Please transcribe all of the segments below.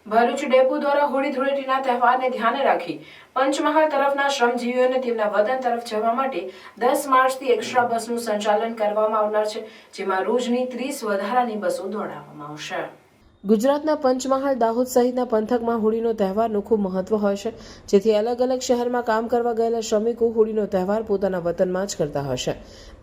Bharuch depot દ્વારા હોળી ધૂળેટીના તહેવારને ધ્યાને રાખી પંચમહાલ તરફના શ્રમજીવીઓને તેમના વતન તરફ જવા માટે 10 માર્ચથી એક્સ્ટ્રા બસનું સંચાલન કરવામાં આવનાર છે, જેમાં રોજની 30 વધારાની બસો દોડાવવામાં આવશે। ગુજરાતના પંચમહાલ, દાહોદ સહિતના પંથકમાં હોળીનો તહેવારનું ખૂબ મહત્વ હોય છે, જેથી અલગ અલગ શહેરમાં કામ કરવા ગયેલા શ્રમિકો હોળીનો તહેવાર પોતાના વતનમાં જ કરતા હશે।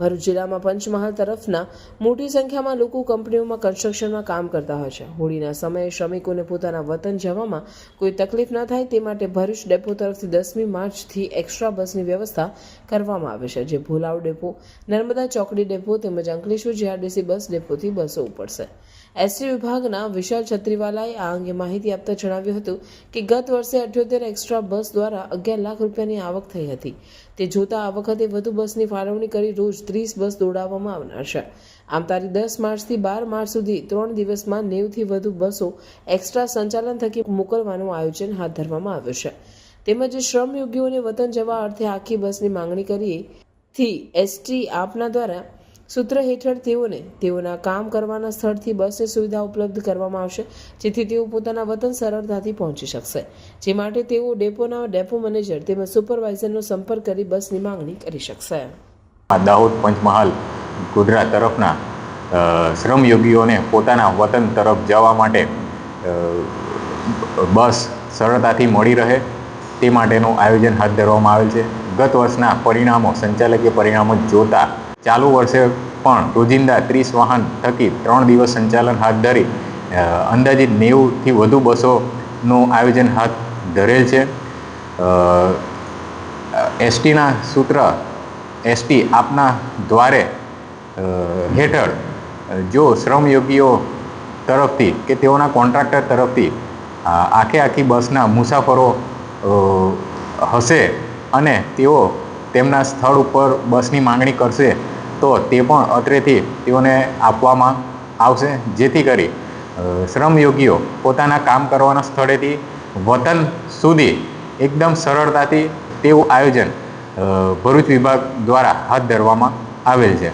ભરૂચ જિલ્લામાં પંચમહાલ તરફના મોટી સંખ્યામાં લોકો કંપનીઓમાં કન્સ્ટ્રક્શનમાં કામ કરતા હોય છે। હોળીના સમયે શ્રમિકોને પોતાના વતન જવામાં કોઈ તકલીફ ન થાય તે માટે ભરૂચ ડેપો તરફથી 10મી માર્ચથી એક્સ્ટ્રા બસની વ્યવસ્થા કરવામાં આવે છે, જે ભોલાવ ડેપો, નર્મદા ચોકડી ડેપો તેમજ અંકલેશ્વર જીઆરડીસી બસ ડેપોથી બસો ઉપડશે। એસટી વિભાગના વિશાલ છત્રીવાલાએ આ અંગે માહિતી આપતા જણાવ્યું હતું કે ગત વર્ષે 78 એક્સ્ટ્રા બસ દ્વારા 11 લાખ રૂપિયાની આવક થઈ હતી। તે જોતા આ વખતે વધુ બસની ફાળવણી કરી રોજ 30 બસ દોડાવવામાં આવનાર છે। આમ તારીખ 10 માર્ચથી 12 માર્ચ સુધી 3 દિવસમાં 90થી વધુ બસો એક્સ્ટ્રા સંચાલન થકી મોકલવાનું આયોજન હાથ ધરવામાં આવ્યું છે। તેમજ શ્રમયોગીઓને વતન જવા અર્થે આખી બસની માંગણી કરીથી એસટી આપના દ્વારા સૂત્ર હેઠળ તેઓના કામ કરવાના સ્થળથી બસની સુવિધા ઉપલબ્ધ કરવામાં આવશે, જેથી તેઓ પોતાના વતન સરળતાથી પહોંચી શકશે, જે માટે તેઓ ડેપોના ડેપો મેનેજર તેમજ સુપરવાઇઝરનો સંપર્ક કરી બસની માંગણી કરી શકશે। દાહોદ, પંચમહાલ, ગોધરા તરફના શ્રમયોગીઓને પોતાના વતન તરફ જવા માટે બસ સરળતાથી મળી રહે તે માટેનું આયોજન હાથ ધરવામાં આવેલ છે। ગત વર્ષના પરિણામો, સંચાલકીય પરિણામો જોતા ચાલુ વર્ષે પણ રોજિંદા 30 વાહન થકી 3 દિવસ સંચાલન હાથ ધરી અંદાજિત 90થી વધુ બસોનું આયોજન હાથ ધરેલ છે। એસટીના સૂત્ર એસટી આપના દ્વારે હેઠળ જો શ્રમયોગીઓ તરફથી કે તેઓના કોન્ટ્રાક્ટર તરફથી આખી બસના મુસાફરો હશે અને તેઓ તેમના સ્થળ ઉપર બસની માંગણી કરશે તો તે પણ અત્રેથી તેઓને આપવામાં આવશે, જેથી કરી શ્રમયોગીઓ પોતાના કામ કરવાના સ્થળેથી વતન સુધી એકદમ સરળતાથી તેવું આયોજન ભરૂચ વિભાગ દ્વારા હાથ ધરવામાં આવેલ છે।